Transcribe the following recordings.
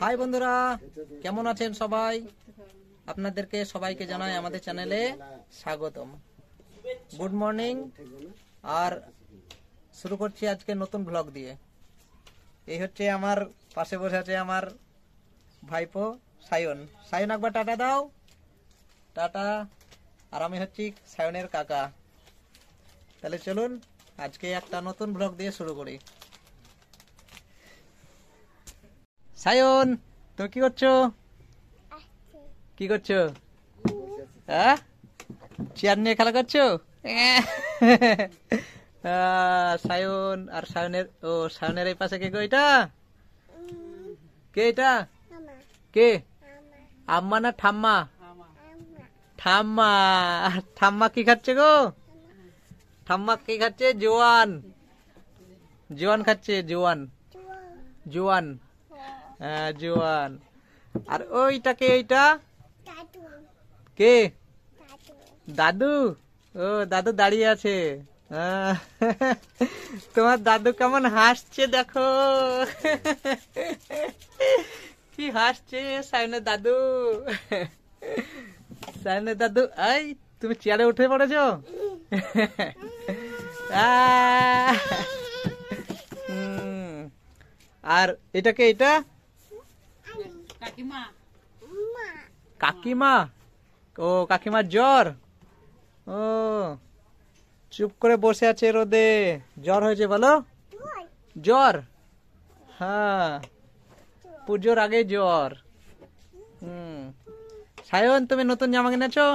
High বন্ধুরা, কেমন আছেন সবাই? আপনাদেরকে সবাইকে জানাই আমাদের চ্যানেলে স্বাগতম। Good morning. আর শুরু করছি আজকে নতুন ব্লগ দিয়ে। এই হচ্ছে আমার পাশে বসে আছে আমার ভাইপো সায়ন। সায়ন একবার টাটা দাও। টাটা। আর আমি হচ্ছি সায়নের কাকা। তাহলে চলুন আজকে একটা নতুন ব্লগ দিয়ে শুরু করি। সায়ন, তুমি কি করছো? কি করছো? হ্যাঁ, চেয়ার নিয়ে খেলা করছো? সায়ন আর সায়নের এই পাশে কে গো? এটা কে? এটা কে? আম্মা না ঠাম্মা? ঠাম্মা। ঠাম্মা কি খাচ্ছে গো? ঠাম্মা কি খাচ্ছে? জোয়ান। জোয়ান খাচ্ছে। জোয়ান জোয়ান। হ্যাঁ, জোয়ান। আর ওইটা কে? এইটা কে? দাদু। ও, দাদু দাঁড়িয়ে আছে। তোমার দাদু কেমন হাসছে দেখো। কি হাসছে সায়নের দাদু। সায়নের দাদু। এই, তুমি চেয়ারে উঠে পড়েছো? আর এটা কে? এটা কাকিমা। ও, কাকিমার জ্বর। ও, চুপ করে বসে আছে রোদে। জ্বর হয়েছে বলো? জ্বর। হ্যাঁ, পুজোর আগে জ্বর। সায়ন, তুমি নতুন জামা কিনেছো?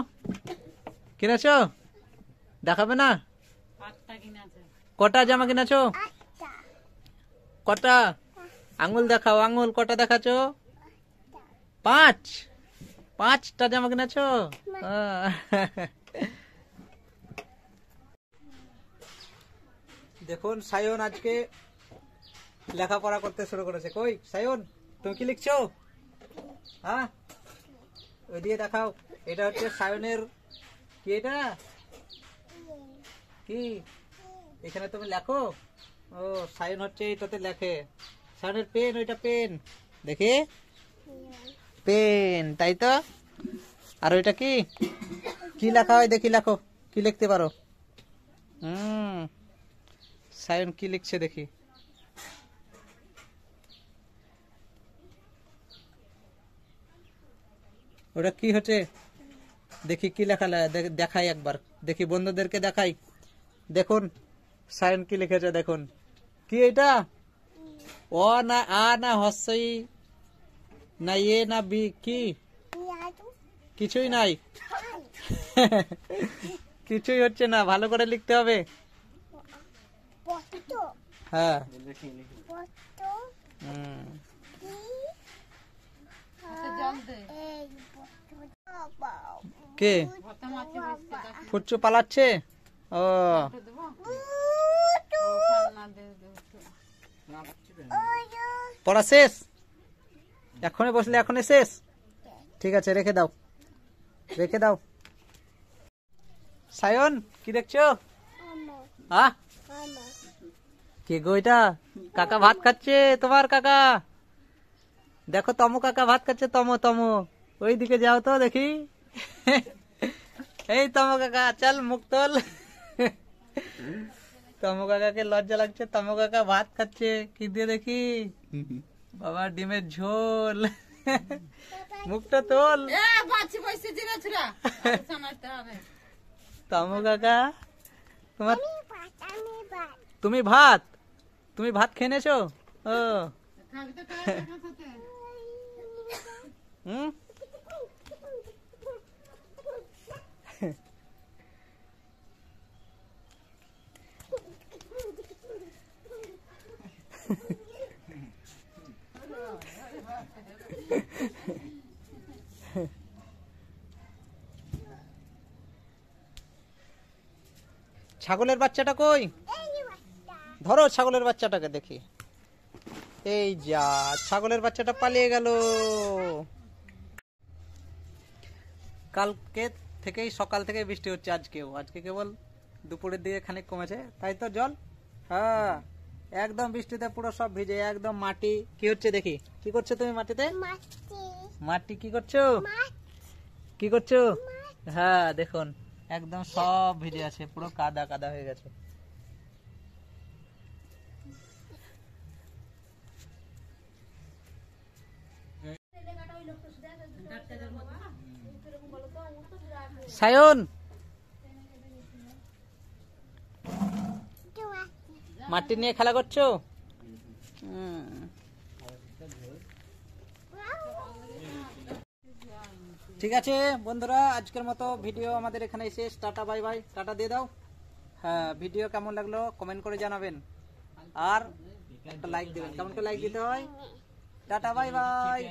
কিনেছো? দেখাবে না? কটা জামা কিনেছো? কটা? আঙুল দেখাও। আঙুল কটা দেখাচ্ছো? 5টা জামা কিনেছো? দেখুন, সায়ন আজকে লেখাপড়া করতে শুরু করেছে। কই সায়ন, তুমি কি লিখছো? হ্যাঁ, ওই দিয়ে দেখাও। এটা হচ্ছে সায়নের কি? এটা কি? এখানে তুমি লেখো? ও, সায়ন হচ্ছে এটাতে লেখে। সায়নের পেন। ওইটা পেন। দেখি, পেন, তাই তো। আর ওইটা কি? কি লেখা হয় দেখি, লেখো। কি লিখতে পারো? সায়ন কি লিখছে দেখি। ওটা কি হচ্ছে দেখি, কি লেখা? দেখাই একবার, দেখি বন্ধুদেরকে দেখাই। দেখুন সায়ন কি লিখেছে, দেখুন। কি এটা? অ না আ না হস্যই না এ না বি? কি? কিছুই নাই। কিছুই হচ্ছে না। ভালো করে লিখতে হবে। হ্যাঁ। কে? ফুটছু পালাচ্ছে? ও, পড়া শেষ? এখনই বসলে এখনই শেষ? ঠিক আছে, রেখে দাও, রেখে দাও। সায়ন, কি দেখছো? হ্যাঁ, কে গো এটা? কাকা ভাত খাচ্ছে। তোমার কাকা দেখো, তমো কাকা ভাত খাচ্ছে। তমো ওই দিকে যাও তো দেখি। এই তমো কাকা, চল মুখ তোল। তমো কাকাকে লজ্জা লাগছে। তমো কাকা ভাত খাচ্ছে। কি দিয়ে দেখি? বাবা, ডিমের ঝোল। মুখটা তোল। তমো কাকা, তোমার তুমি ভাত খেয়ে নেছো? ও, ছাগলের বাচ্চাটা কই? ধরো ছাগলের বাচ্চাটাকে দেখি। এই যা, ছাগলের বাচ্চাটা পালিয়ে গেল। কালকে থেকেই, সকাল থেকে বৃষ্টি হচ্ছে। আজকে কেবল দুপুরের দিকে খানিক কমেছে, তাই তো জল। হ্যাঁ, একদম বৃষ্টিতে পুরো সব ভিজে, একদম মাটি। কি হচ্ছে দেখি, কি করছো তুমি মাটিতে? মাটি কি করছো? কি করছো? হ্যাঁ দেখুন, একদম সব ভিজে আছে, পুরো কাদা কাদা হয়ে গেছে। সায়ন, মাটি নিয়ে খেলা করছো? ঠিক আছে বন্ধুরা, আজকের মতো ভিডিও আমাদের এখানে শেষ। টাটা বাই বাই, টাটা দিয়ে দাও। হ্যাঁ, ভিডিও কেমন লাগলো কমেন্ট করে জানাবেন, আর একটা লাইক দিবেন। কেমন করে লাইক দিতে হয়? Tata bye bye.